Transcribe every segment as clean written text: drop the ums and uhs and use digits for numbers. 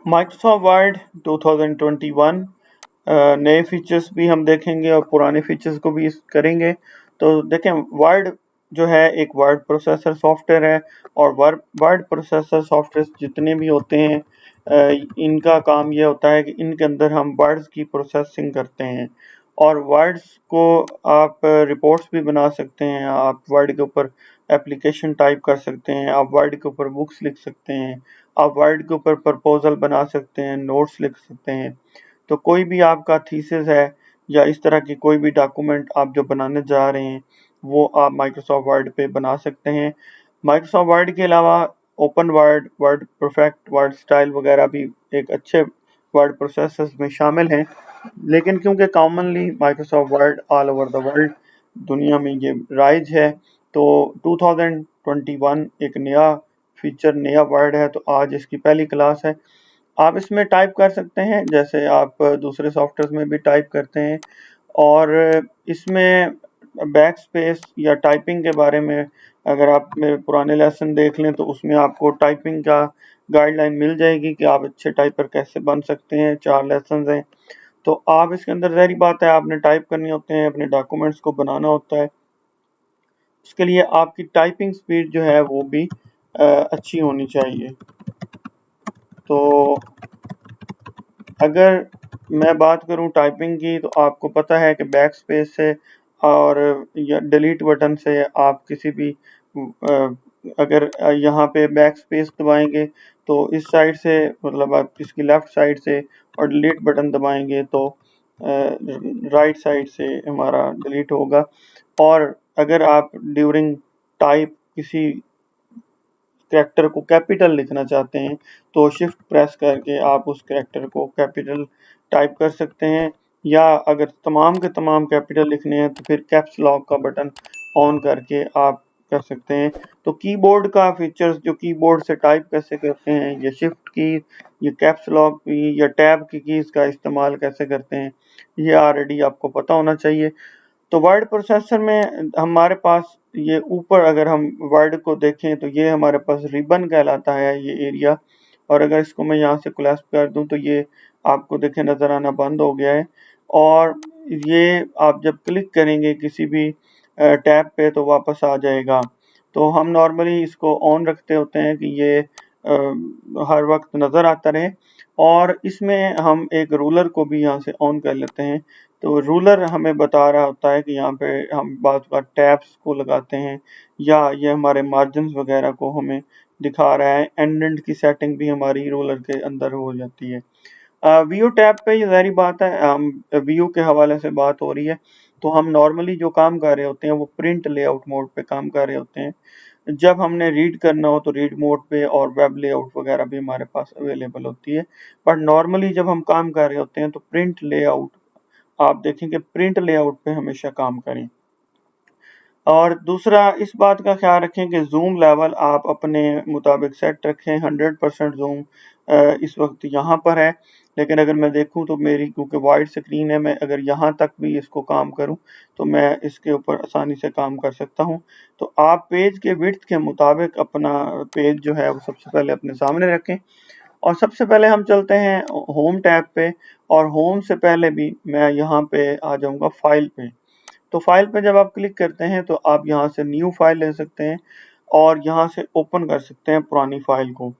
Microsoft word 2021 नए features भी हम देखेंगे और पुराने फीचर्स को भी करेंगे। तो देखें, वर्ड जो है एक वर्ड प्रोसेसर सॉफ्टवेयर है, और वर्ड प्रोसेसर सॉफ्टवेयर जितने भी होते हैं इनका काम ये होता है कि इनके अंदर हम वर्ड्स की प्रोसेसिंग करते हैं, और वर्ड्स को आप रिपोर्ट्स भी बना सकते हैं, आप वर्ड के ऊपर एप्लीकेशन टाइप कर सकते हैं, आप वर्ड के ऊपर बुक्स लिख सकते हैं, आप वर्ड के ऊपर प्रपोजल बना सकते हैं, नोट्स लिख सकते हैं। तो कोई भी आपका थीसिस है या इस तरह की कोई भी डॉक्यूमेंट आप जो बनाने जा रहे हैं वो आप माइक्रोसॉफ्ट वर्ड पे बना सकते हैं। माइक्रोसॉफ्ट वर्ड के अलावा open word, word perfect, word style वगैरह भी एक अच्छे वर्ड प्रोसेसर्स में शामिल हैं, लेकिन क्योंकि commonly Microsoft word all over the world दुनिया में ये राइज है, तो 2021 एक नया फीचर, नया वर्ड है, तो आज इसकी पहली क्लास है। आप इसमें टाइप कर सकते हैं जैसे आप दूसरे सॉफ्टवेयर में भी टाइप करते हैं, और इसमें बैक स्पेस या टाइपिंग के बारे में अगर आप मेरे पुराने लेसन देख लें तो उसमें आपको टाइपिंग का गाइडलाइन मिल जाएगी कि आप अच्छे टाइपर कैसे बन सकते हैं। 4 लेसन हैं, तो आप इसके अंदर ज़ाहिर बात है आपने टाइप करने होते हैं, अपने डॉक्यूमेंट्स को बनाना होता है, उसके लिए आपकी टाइपिंग स्पीड जो है वो भी अच्छी होनी चाहिए। तो अगर मैं बात करूं टाइपिंग की, तो आपको पता है कि बैक स्पेस से और या डिलीट बटन से आप किसी भी अगर यहाँ पे बैक स्पेस दबाएंगे तो इस साइड से, मतलब आप इसकी लेफ्ट साइड से, और डिलीट बटन दबाएंगे तो राइट साइड से हमारा डिलीट होगा। और अगर आप ड्यूरिंग टाइप किसी कैरेक्टर को कैपिटल लिखना चाहते हैं तो शिफ्ट प्रेस करके आप उस कैरेक्टर को कैपिटल टाइप कर सकते हैं, या अगर तमाम के तमाम कैपिटल लिखने हैं तो फिर कैप्स लॉक का बटन ऑन करके आप कर सकते हैं। तो कीबोर्ड का फीचर्स, जो कीबोर्ड से टाइप कैसे करते हैं, ये शिफ्ट की, ये कैप्स लॉक की या टैब की कीज का इस्तेमाल कैसे करते हैं, ये ऑलरेडी आपको पता होना चाहिए। तो वर्ड प्रोसेसर में हमारे पास ये ऊपर अगर हम वर्ड को देखें तो ये हमारे पास रिबन कहलाता है ये एरिया, और अगर इसको मैं यहाँ से क्लैस्प कर दूं तो ये आपको देखें नज़र आना बंद हो गया है। और ये आप जब क्लिक करेंगे किसी भी टैब पे तो वापस आ जाएगा। तो हम नॉर्मली इसको ऑन रखते होते हैं कि ये हर वक्त नज़र आता रहे, और इसमें हम एक रूलर को भी यहाँ से ऑन कर लेते हैं। तो रूलर हमें बता रहा होता है कि यहाँ पे हम बात बार टैब्स को लगाते हैं, या ये हमारे मार्जिन वगैरह को हमें दिखा रहा है। एंड की सेटिंग भी हमारी रूलर के अंदर हो जाती है। व्यू टैब पे ये ज़ाहिर बात है, हम व्यू के हवाले से बात हो रही है, तो हम नॉर्मली जो काम कर रहे होते हैं वो प्रिंट लेआउट मोड पे काम कर रहे होते हैं। जब हमने रीड करना हो तो रीड मोड पे और वेब लेआउट वगैरह भी हमारे पास अवेलेबल होती है, बट नॉर्मली जब हम काम कर रहे होते हैं तो प्रिंट लेआउट, आप देखेंगे प्रिंट लेआउट पे हमेशा काम करें। और दूसरा इस बात का ख्याल रखें कि जूम लेवल आप अपने मुताबिक सेट रखें। 100% जूम इस वक्त यहाँ पर है, लेकिन अगर मैं देखूँ तो मेरी क्योंकि वाइड स्क्रीन है, मैं अगर यहाँ तक भी इसको काम करूँ तो मैं इसके ऊपर आसानी से काम कर सकता हूँ। तो आप पेज के विड्थ के मुताबिक अपना पेज जो है वो सबसे पहले अपने सामने रखें, और सबसे पहले हम चलते हैं होम टैब पे, और होम से पहले भी मैं यहाँ पे आ जाऊँगा फाइल पे। तो फाइल पे जब आप क्लिक करते हैं तो आप यहाँ से न्यू फाइल ले सकते हैं, और यहाँ से ओपन कर सकते हैं पुरानी फाइल को,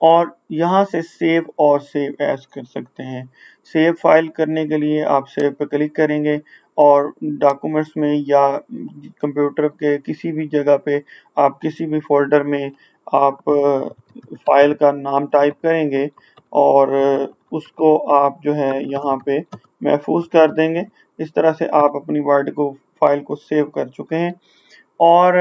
और यहाँ से सेव और सेव एज कर सकते हैं। सेव फाइल करने के लिए आप सेव पे क्लिक करेंगे, और डॉक्यूमेंट्स में या कंप्यूटर के किसी भी जगह पे आप किसी भी फोल्डर में आप फाइल का नाम टाइप करेंगे, और उसको आप जो है यहाँ पे महफूज कर देंगे। इस तरह से आप अपनी वर्ड को फाइल को सेव कर चुके हैं। और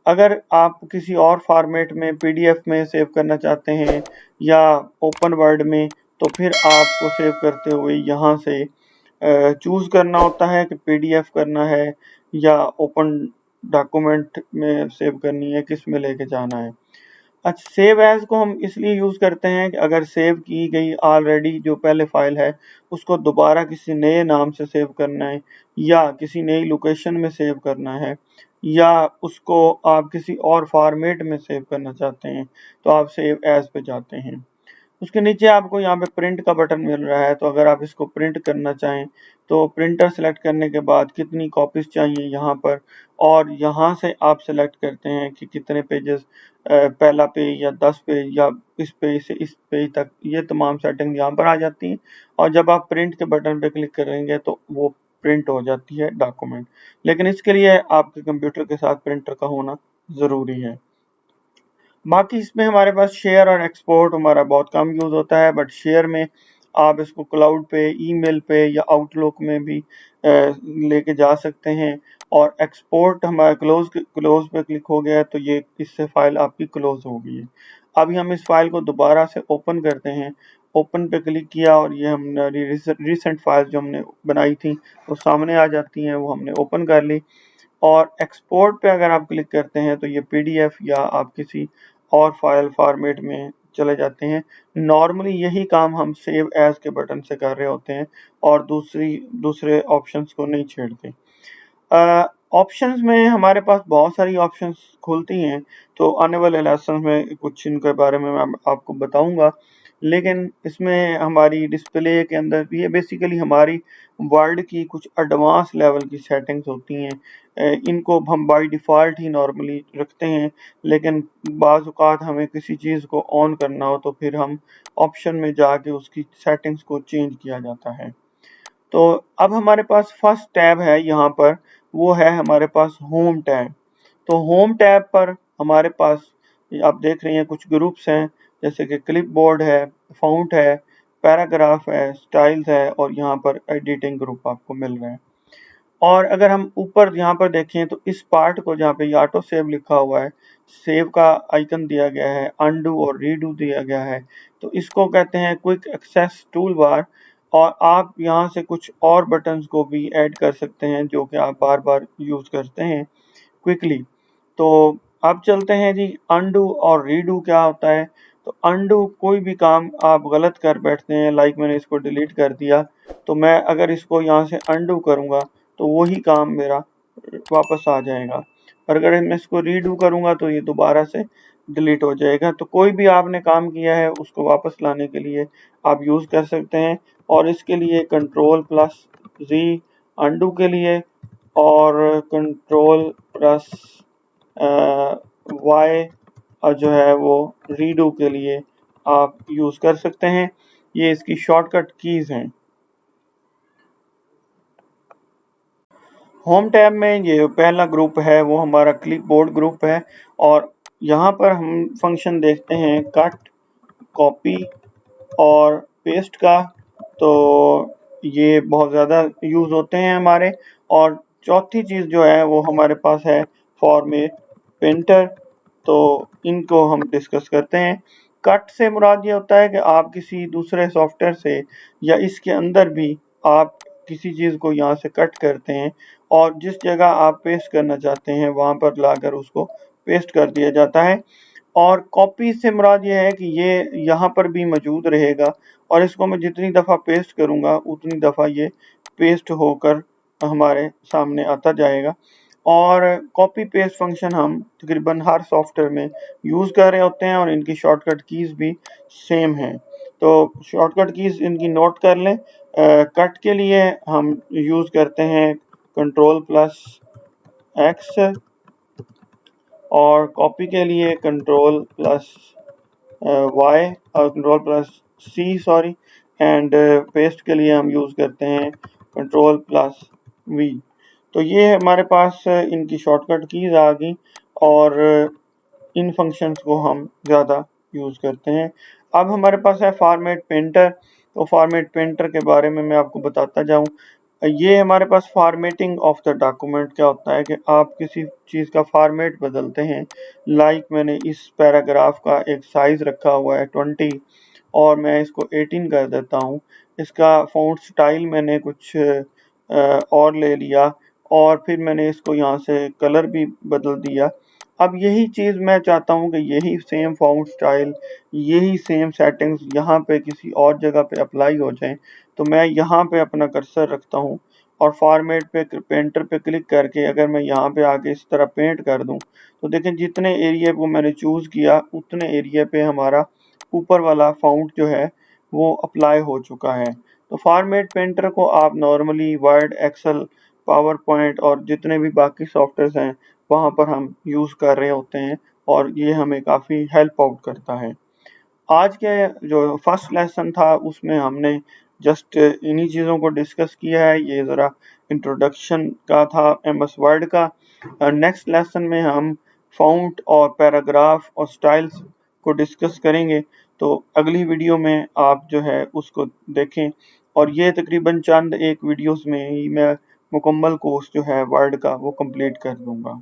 अगर आप किसी और फॉर्मेट में पीडीएफ में सेव करना चाहते हैं या ओपन वर्ड में, तो फिर आपको सेव करते हुए यहाँ से चूज़ करना होता है कि पीडीएफ करना है या ओपन डॉक्यूमेंट में सेव करनी है, किस में लेके जाना है। अच्छा, सेव एज को हम इसलिए यूज़ करते हैं कि अगर सेव की गई ऑलरेडी जो पहले फाइल है उसको दोबारा किसी नए नाम से सेव करना है, या किसी नई लोकेशन में सेव करना है, या उसको आप किसी और फॉर्मेट में सेव करना चाहते हैं, तो आप सेव एज पे जाते हैं। उसके नीचे आपको यहाँ पे प्रिंट का बटन मिल रहा है, तो अगर आप इसको प्रिंट करना चाहें तो प्रिंटर सेलेक्ट करने के बाद कितनी कॉपीज चाहिए यहाँ पर, और यहाँ से आप सेलेक्ट करते हैं कि कितने पेजेस, पहला पेज या 10 पेज या इस पेज से इस पेज तक, ये तमाम सेटिंग यहाँ पर आ जाती हैं। और जब आप प्रिंट के बटन पे क्लिक करेंगे तो वो प्रिंट हो जाती है डॉक्यूमेंट। लेकिन इसके लिए आपके कंप्यूटर के साथ प्रिंटर का होना ज़रूरी है। बाकी इसमें हमारे पास शेयर और एक्सपोर्ट हमारा बहुत कम यूज़ होता है, बट शेयर में आप इसको क्लाउड पे, ईमेल पे या आउटलुक में भी लेके जा सकते हैं। और एक्सपोर्ट हमारा क्लोज पे क्लिक हो गया है तो ये इससे फाइल आपकी क्लोज हो गई है। अभी हम इस फाइल को दोबारा से ओपन करते हैं। ओपन पे क्लिक किया और ये हमने रिसेंट फाइल जो हमने बनाई थी वो सामने आ जाती हैं, वो हमने ओपन कर ली। और एक्सपोर्ट पे अगर आप क्लिक करते हैं तो ये पीडीएफ या आप किसी और फाइल फॉर्मेट में चले जाते हैं। नॉर्मली यही काम हम सेव एज के बटन से कर रहे होते हैं और दूसरे ऑप्शंस को नहीं छेड़ते। ऑप्शंस में हमारे पास बहुत सारी ऑप्शंस खुलती हैं, तो आने वाले लेसन में कुछ इनके बारे में मैं आपको बताऊंगा। लेकिन इसमें हमारी डिस्प्ले के अंदर ये बेसिकली हमारी वर्ड की कुछ एडवांस लेवल की सेटिंग्स होती हैं। इनको हम बाय डिफ़ॉल्ट ही नॉर्मली रखते हैं, लेकिन बाज़ औक़ात हमें किसी चीज़ को ऑन करना हो तो फिर हम ऑप्शन में जाके उसकी सेटिंग्स को चेंज किया जाता है। तो अब हमारे पास फर्स्ट टैब है यहाँ पर, वो है हमारे पास होम टैब। तो होम टैब पर हमारे पास आप देख रहे हैं कुछ ग्रुप्स हैं, जैसे कि क्लिपबोर्ड है, फ़ॉन्ट है, पैराग्राफ है, स्टाइल्स है और यहाँ पर एडिटिंग ग्रुप आपको मिल रहे हैं। और अगर हम ऊपर यहाँ पर देखें तो इस पार्ट को जहाँ पे ऑटो सेव लिखा हुआ है, सेव का आइकन दिया गया है, अनडू और रीडू दिया गया है, तो इसको कहते हैं क्विक एक्सेस टूल बार। और आप यहाँ से कुछ और बटन्स को भी ऐड कर सकते हैं जो कि आप बार बार यूज करते हैं क्विकली। तो अब चलते हैं जी, अनडू और रीडू क्या होता है। तो अनडू कोई भी काम आप गलत कर बैठते हैं, लाइक मैंने इसको डिलीट कर दिया, तो मैं अगर इसको यहाँ से अनडू करूँगा तो वही काम मेरा वापस आ जाएगा। और अगर मैं इसको रीडू करूँगा तो ये दोबारा से डिलीट हो जाएगा। तो कोई भी आपने काम किया है उसको वापस लाने के लिए आप यूज़ कर सकते हैं। और इसके लिए कंट्रोल प्लस जी अनडू के लिए, और कंट्रोल प्लस वाई जो है वो रीडू के लिए आप यूज़ कर सकते हैं। ये इसकी शॉर्टकट कीज़ हैं। होम टैब में ये पहला ग्रुप है वो हमारा क्लिपबोर्ड ग्रुप है, और यहाँ पर हम फंक्शन देखते हैं कट, कॉपी और पेस्ट का। तो ये बहुत ज़्यादा यूज़ होते हैं हमारे। और चौथी चीज़ जो है वो हमारे पास है फॉर्मेट पेंटर। तो इनको हम डिस्कस करते हैं। कट से मुराद ये होता है कि आप किसी दूसरे सॉफ्टवेयर से या इसके अंदर भी आप किसी चीज़ को यहाँ से कट करते हैं और जिस जगह आप पेस्ट करना चाहते हैं वहाँ पर लाकर उसको पेस्ट कर दिया जाता है। और कॉपी से मुराद ये है कि ये यहाँ पर भी मौजूद रहेगा और इसको मैं जितनी दफ़ा पेस्ट करूँगा उतनी दफ़ा ये पेस्ट होकर हमारे सामने आता जाएगा। और कॉपी पेस्ट फंक्शन हम तकरीबन हर सॉफ्टवेयर में यूज़ कर रहे होते हैं और इनकी शॉर्टकट कीज़ भी सेम हैं। तो शॉर्टकट कीज़ इनकी नोट कर लें। कट के लिए हम यूज़ करते हैं कंट्रोल प्लस एक्स, और कॉपी के लिए कंट्रोल प्लस वाई और control plus c sorry, and paste के लिए हम यूज़ करते हैं कंट्रोल प्लस वी। तो ये हमारे पास इनकी शॉर्टकट कीज़ आ गई और इन फंक्शंस को हम ज़्यादा यूज़ करते हैं। अब हमारे पास है फॉर्मेट पेंटर। तो फॉर्मेट पेंटर के बारे में मैं आपको बताता जाऊँ। ये हमारे पास फॉर्मेटिंग ऑफ द डॉक्यूमेंट क्या होता है कि आप किसी चीज़ का फॉर्मेट बदलते हैं। लाइक मैंने इस पैराग्राफ का एक साइज़ रखा हुआ है 20 और मैं इसको 18 कर देता हूँ। इसका फ़ॉन्ट स्टाइल मैंने कुछ और ले लिया और फिर मैंने इसको यहाँ से कलर भी बदल दिया। अब यही चीज़ मैं चाहता हूँ कि यही सेम फ़ॉन्ट स्टाइल, यही सेम सेटिंग्स यहाँ पे किसी और जगह पे अप्लाई हो जाएँ। तो मैं यहाँ पे अपना कर्सर रखता हूँ और फॉर्मेट पे पेंटर पे क्लिक करके अगर मैं यहाँ पे आके इस तरह पेंट कर दूँ तो देखें जितने एरिया को मैंने चूज़ किया उतने एरिया पे हमारा ऊपर वाला फ़ॉन्ट जो है वो अप्लाई हो चुका है। तो फॉर्मेट पेंटर को आप normally Word, Excel, PowerPoint और जितने भी बाकी सॉफ्टवेयर्स हैं वहाँ पर हम यूज़ कर रहे होते हैं और ये हमें काफ़ी हेल्प आउट करता है। आज के जो फर्स्ट लेसन था उसमें हमने जस्ट इन्हीं चीज़ों को डिस्कस किया है। ये ज़रा इंट्रोडक्शन का था एमएस वर्ड का। नेक्स्ट लेसन में हम फ़ॉन्ट और पैराग्राफ और स्टाइल्स को डिस्कस करेंगे। तो अगली वीडियो में आप जो है उसको देखें और ये तकरीबन चंद एक वीडियोस में ही मैं मुकम्मल कोर्स जो है वर्ड का वो कंप्लीट कर दूंगा।